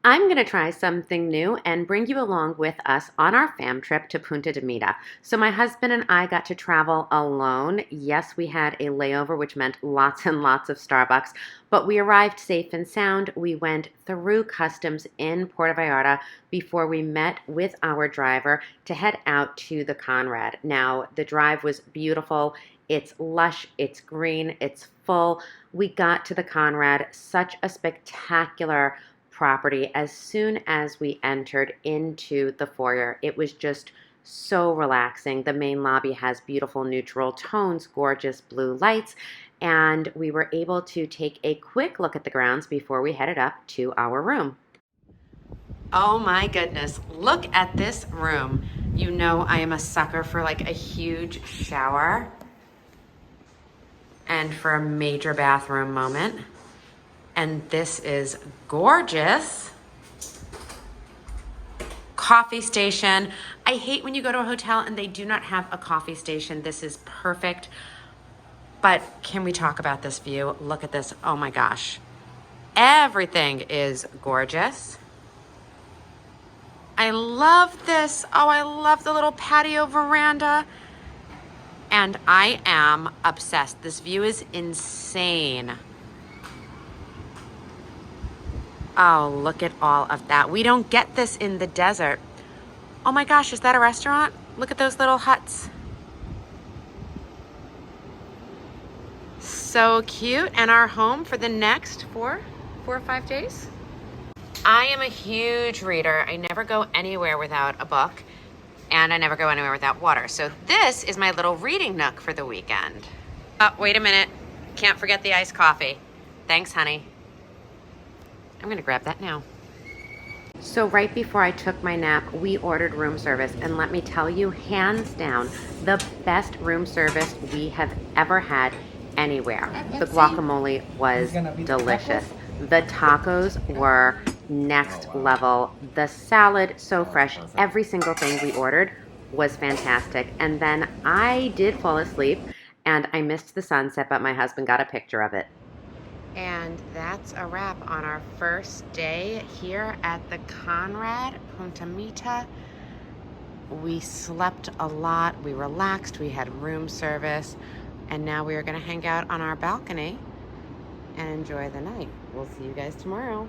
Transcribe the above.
I'm going to try something new and bring you along with us on our fam trip to Punta De Mita. So my husband and I got to travel alone. Yes, we had a layover, which meant lots and lots of Starbucks, but we arrived safe and sound. We went through customs in Puerto Vallarta before we met with our driver to head out to the Conrad. Now, the drive was beautiful. It's lush, it's green, it's full. We got to the Conrad, such a spectacular property. As soon as we entered into the foyer, it was just so relaxing. The main lobby has beautiful neutral tones, gorgeous blue lights, and we were able to take a quick look at the grounds before we headed up to our room. Oh my goodness, look at this room. You know I am a sucker for like a huge shower and for a major bathroom moment. And this is gorgeous. Coffee station. I hate when you go to a hotel and they do not have a coffee station. This is perfect. But can we talk about this view? Look at this. Oh my gosh. Everything is gorgeous. I love this. Oh, I love the little patio veranda. And I am obsessed. This view is insane. Oh, look at all of that. We don't get this in the desert. Oh my gosh, is that a restaurant? Look at those little huts. So cute. And our home for the next four or 5 days. I am a huge reader. I never go anywhere without a book, and I never go anywhere without water. So this is my little reading nook for the weekend. Wait a minute. Can't forget the iced coffee. Thanks, honey. I'm gonna grab that now. So right before I took my nap, we ordered room service, and let me tell you, hands down, the best room service we have ever had anywhere. The guacamole was delicious. The tacos were next level. The salad, so fresh. Every single thing we ordered was fantastic. And then I did fall asleep, and I missed the sunset, but my husband got a picture of it. And that's a wrap on our first day here at the Conrad, Punta Mita. We slept a lot, we relaxed, we had room service, and now we are gonna hang out on our balcony and enjoy the night. We'll see you guys tomorrow.